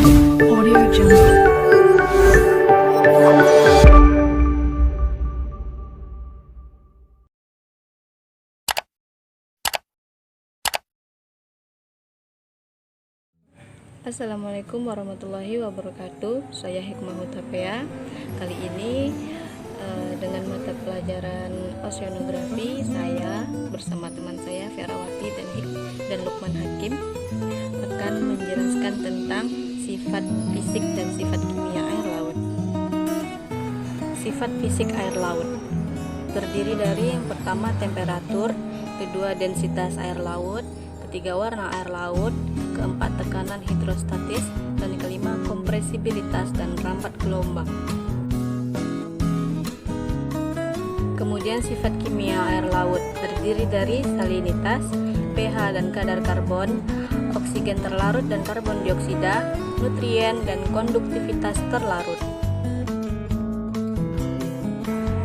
Audio Jungle. Assalamualaikum warahmatullahi wabarakatuh. Saya Hikmah Hutapea. Kali ini dengan mata pelajaran oceanografi, saya bersama teman saya Ferawati dan Lukman Hakim akan menjelaskan tentang sifat fisik dan sifat kimia air laut. Sifat fisik air laut terdiri dari yang pertama temperatur, kedua densitas air laut, ketiga warna air laut, keempat tekanan hidrostatis, dan kelima kompresibilitas dan rampat gelombang. Kemudian sifat kimia air laut terdiri dari salinitas, pH dan kadar karbon, oksigen terlarut dan karbon dioksida, nutrien dan konduktivitas terlarut.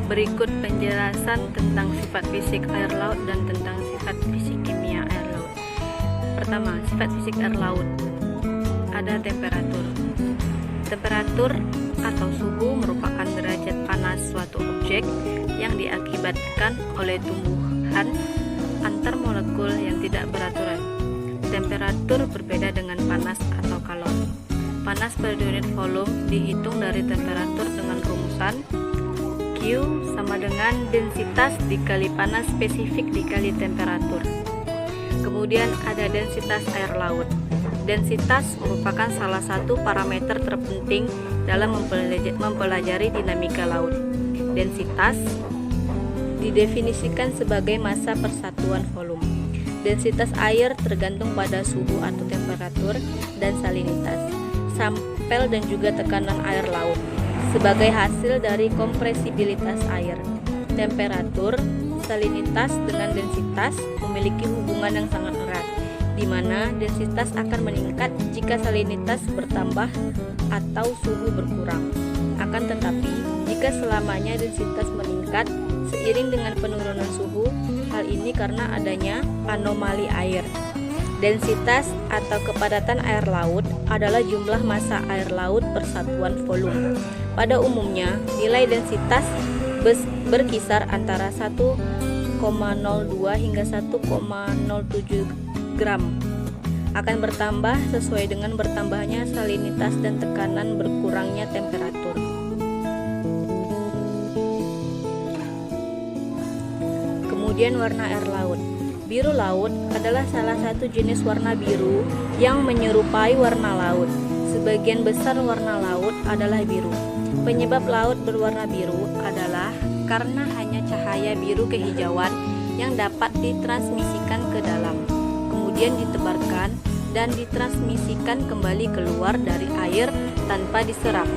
Berikut penjelasan tentang sifat fisik air laut dan tentang sifat fisik kimia air laut. Pertama, sifat fisik air laut. Ada temperatur. Temperatur atau suhu merupakan derajat panas suatu objek yang diakibatkan oleh tumbuhan antar molekul yang tidak beraturan. Temperatur berbeda dengan panas atau kalori. Panas per unit volume dihitung dari temperatur dengan rumusan Q sama dengan densitas dikali panas spesifik dikali temperatur. Kemudian ada densitas air laut. Densitas merupakan salah satu parameter terpenting dalam mempelajari dinamika laut. Densitas didefinisikan sebagai massa persatuan volume. Densitas air tergantung pada suhu atau temperatur dan salinitas, sampel dan juga tekanan air laut sebagai hasil dari kompresibilitas air. Temperatur, salinitas dengan densitas memiliki hubungan yang sangat erat, di mana densitas akan meningkat jika salinitas bertambah atau suhu berkurang. Akan tetapi, jika selamanya densitas meningkat seiring dengan penurunan suhu, hal ini karena adanya anomali air. Densitas atau kepadatan air laut adalah jumlah massa air laut per satuan volume. Pada umumnya, nilai densitas berkisar antara 1,02 hingga 1,07 gram. Akan bertambah sesuai dengan bertambahnya salinitas dan tekanan berkurangnya temperatur. Kemudian warna air laut. Biru laut adalah salah satu jenis warna biru yang menyerupai warna laut. Sebagian besar warna laut adalah biru. Penyebab laut berwarna biru adalah karena hanya cahaya biru kehijauan yang dapat ditransmisikan ke dalam, kemudian ditebarkan dan ditransmisikan kembali keluar dari air tanpa diserap.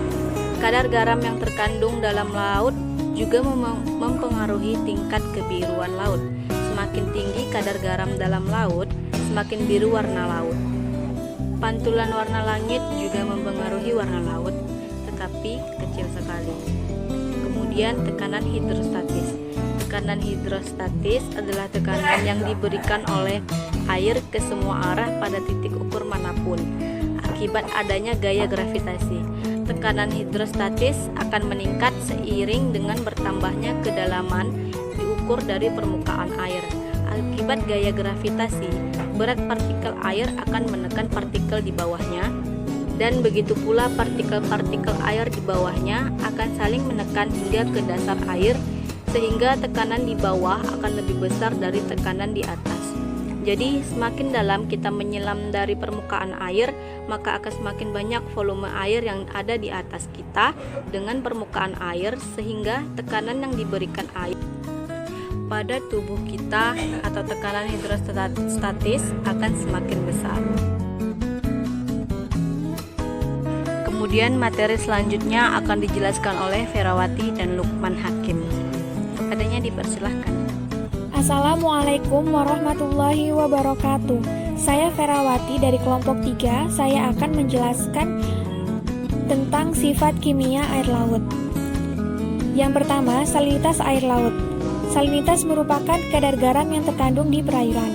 Kadar garam yang terkandung dalam laut juga mempengaruhi tingkat kebiruan laut. Semakin tinggi kadar garam dalam laut, semakin biru warna laut. Pantulan warna langit juga mempengaruhi warna laut, tetapi kecil sekali. Kemudian tekanan hidrostatis. Tekanan hidrostatis adalah tekanan yang diberikan oleh air ke semua arah pada titik ukur manapun akibat adanya gaya gravitasi. Tekanan hidrostatis akan meningkat seiring dengan bertambahnya kedalaman diukur dari permukaan air. Akibat gaya gravitasi, berat partikel air akan menekan partikel di bawahnya, dan begitu pula partikel-partikel air di bawahnya akan saling menekan hingga ke dasar air, sehingga tekanan di bawah akan lebih besar dari tekanan di atas. Jadi semakin dalam kita menyelam dari permukaan air, maka akan semakin banyak volume air yang ada di atas kita dengan permukaan air, sehingga tekanan yang diberikan air pada tubuh kita atau tekanan hidrostatis akan semakin besar. Kemudian materi selanjutnya akan dijelaskan oleh Ferawati dan Lukman Hakim. Kepadanya dipersilahkan. Assalamualaikum warahmatullahi wabarakatuh. Saya Ferawati dari kelompok 3. Saya akan menjelaskan tentang sifat kimia air laut. Yang pertama, salinitas air laut. Salinitas merupakan kadar garam yang terkandung di perairan.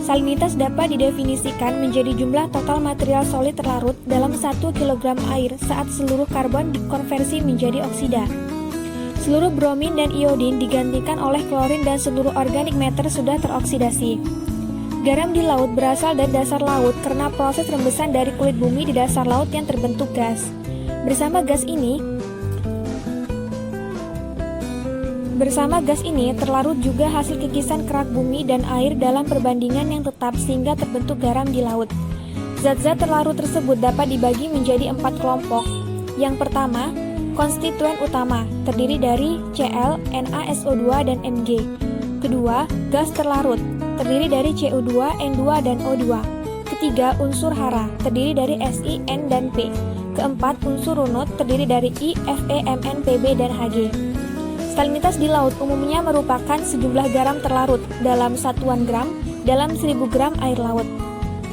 Salinitas dapat didefinisikan menjadi jumlah total material solid terlarut dalam 1 kg air saat seluruh karbon dikonversi menjadi oksida. Seluruh bromin dan iodin digantikan oleh klorin dan seluruh organik matter sudah teroksidasi. Garam di laut berasal dari dasar laut karena proses rembesan dari kulit bumi di dasar laut yang terbentuk gas. Bersama gas ini terlarut juga hasil kikisan kerak bumi dan air dalam perbandingan yang tetap sehingga terbentuk garam di laut. Zat-zat terlarut tersebut dapat dibagi menjadi 4 kelompok. Yang pertama, konstituen utama, terdiri dari Cl, NaSO2, dan Mg. Kedua, gas terlarut, terdiri dari CO2, N2, dan O2. Ketiga, unsur hara, terdiri dari Si, N, dan P. Keempat, unsur runut, terdiri dari I, Fe, Mn, Pb, dan Hg. Salinitas di laut umumnya merupakan sejumlah garam terlarut dalam satuan gram dalam 1000 gram air laut.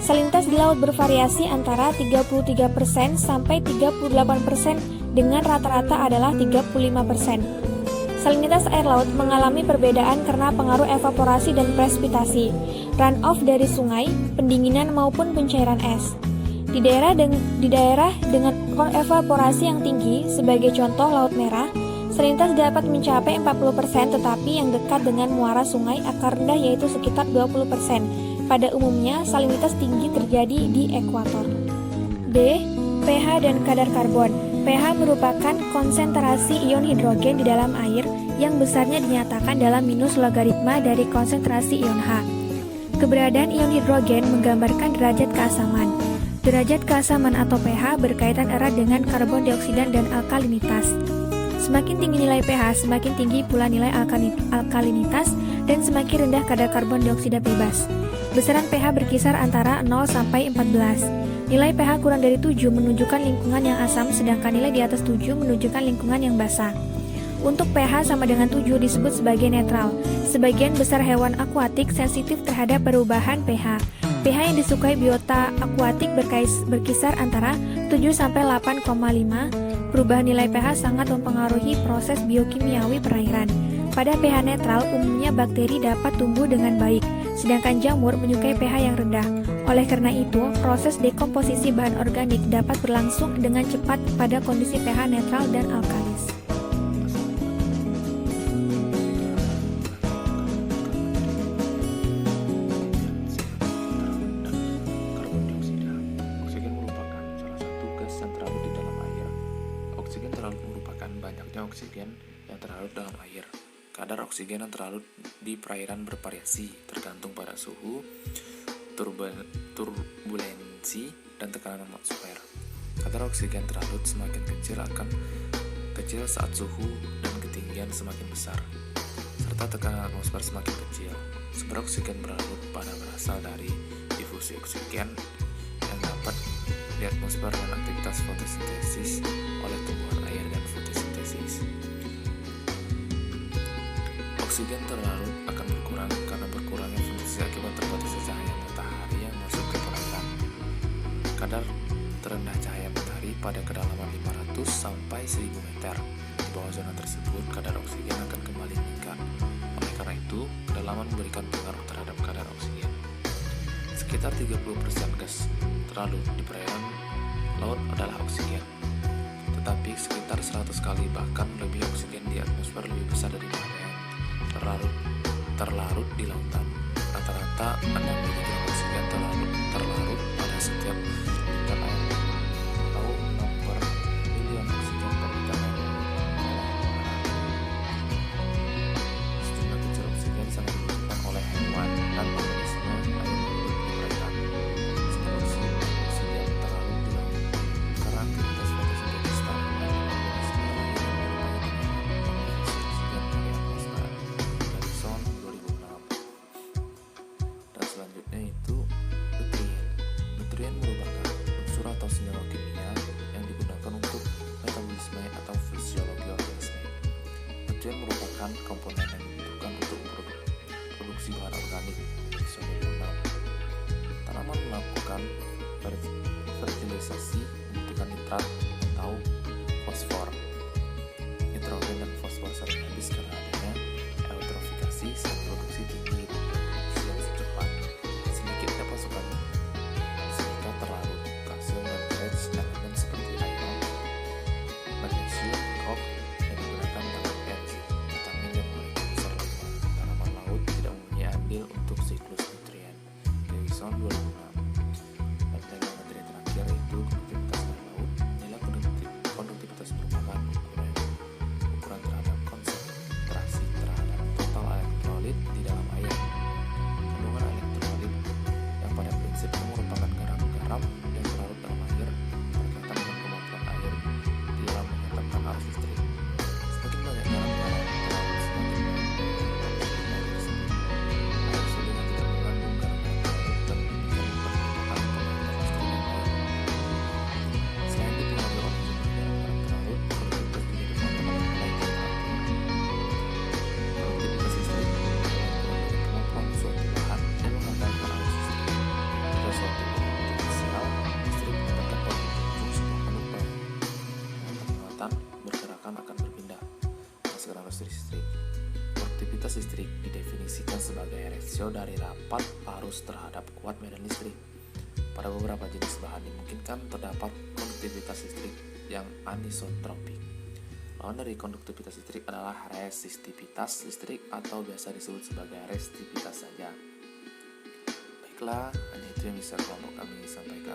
Salinitas di laut bervariasi antara 33% sampai 38% dengan rata-rata adalah 35%. Salinitas air laut mengalami perbedaan karena pengaruh evaporasi dan presipitasi, runoff dari sungai, pendinginan maupun pencairan es. Di daerah dengan evaporasi yang tinggi, sebagai contoh Laut Merah, salinitas dapat mencapai 40%, tetapi yang dekat dengan muara sungai akan rendah yaitu sekitar 20%. Pada umumnya, salinitas tinggi terjadi di ekuator. D. pH dan kadar karbon. pH merupakan konsentrasi ion hidrogen di dalam air yang besarnya dinyatakan dalam minus logaritma dari konsentrasi ion H. Keberadaan ion hidrogen menggambarkan derajat keasaman. Derajat keasaman atau pH berkaitan erat dengan karbon dioksida dan alkalinitas. Semakin tinggi nilai pH, semakin tinggi pula nilai alkalinitas dan semakin rendah kadar karbon dioksida bebas. Besaran pH berkisar antara 0 sampai 14. Nilai pH kurang dari 7 menunjukkan lingkungan yang asam, sedangkan nilai di atas 7 menunjukkan lingkungan yang basah. Untuk pH sama dengan 7 disebut sebagai netral. Sebagian besar hewan akuatik sensitif terhadap perubahan pH. pH yang disukai biota akuatik berkisar antara 7 sampai 8,5. Perubahan nilai pH sangat mempengaruhi proses biokimiawi perairan. Pada pH netral, umumnya bakteri dapat tumbuh dengan baik, sedangkan jamur menyukai pH yang rendah. Oleh karena itu, proses dekomposisi bahan organik dapat berlangsung dengan cepat pada kondisi pH netral dan alkalis. Banyaknya oksigen yang terlarut dalam air. Kadar oksigen yang terlarut di perairan bervariasi tergantung pada suhu, turbulensi, dan tekanan atmosfer. Kadar oksigen terlarut semakin kecil saat suhu dan ketinggian semakin besar, serta tekanan atmosfer semakin kecil. Sumber oksigen berlarut pada berasal dari difusi oksigen yang dapat di atmosfer dan aktivitas fotosintesis oleh tumbuhan air dan fotosintesis. Oksigen terlarut akan berkurang karena berkurangnya fotosintesis akibat terbatasnya cahaya matahari yang masuk ke perairan. Kadar terendah cahaya matahari pada kedalaman 500 sampai 1000 meter. Di bawah zona tersebut, kadar oksigen akan kembali meningkat. Oleh karena itu, kedalaman memberikan pengaruh terhadap kadar oksigen. Sekitar 30% gas terlarut di perairan laut adalah oksigen. Tetapi sekitar 100 kali bahkan lebih oksigen di atmosfer lebih besar daripada yang terlarut di lautan. Rata-rata 6 mg oksigen terlarut pada setiap liter air atau 6 per milion oksigen per liter air. Sejumlah kecil oksigen sangat dibutuhkan oleh hewan dan organisme yang hidup di perairan. Oksigen terlarut di laut karena aktivitas fotosintesis tanaman dan organisme lain yang oksigen dari atmosfer. Dari SON 2006. Dan selanjutnya itu nutrien. Nutrien merupakan unsur atau senyawa kimia yang digunakan untuk metabolisme atau fisiologi organisme. Nutrien merupakan komponen yang dibutuhkan untuk produksi bahan organik. SON 2006. Tanaman melakukan fertilisasi membutuhkan nitrat atau fosfor. Nitrogen dan fosfor sering habis karena adanya eutrofikasi saat produksi tinggi yang secepat, sehingga kecepatan akan berpindah berdasarkan arus listrik. Konduktivitas listrik didefinisikan sebagai rasio dari rapat arus terhadap kuat medan listrik. Pada beberapa jenis bahan dimungkinkan terdapat konduktivitas listrik yang anisotropik. Lawan dari konduktivitas listrik adalah resistivitas listrik atau biasa disebut sebagai resistivitas saja. Baiklah, hanya itu yang bisa kelompok kami sampaikan.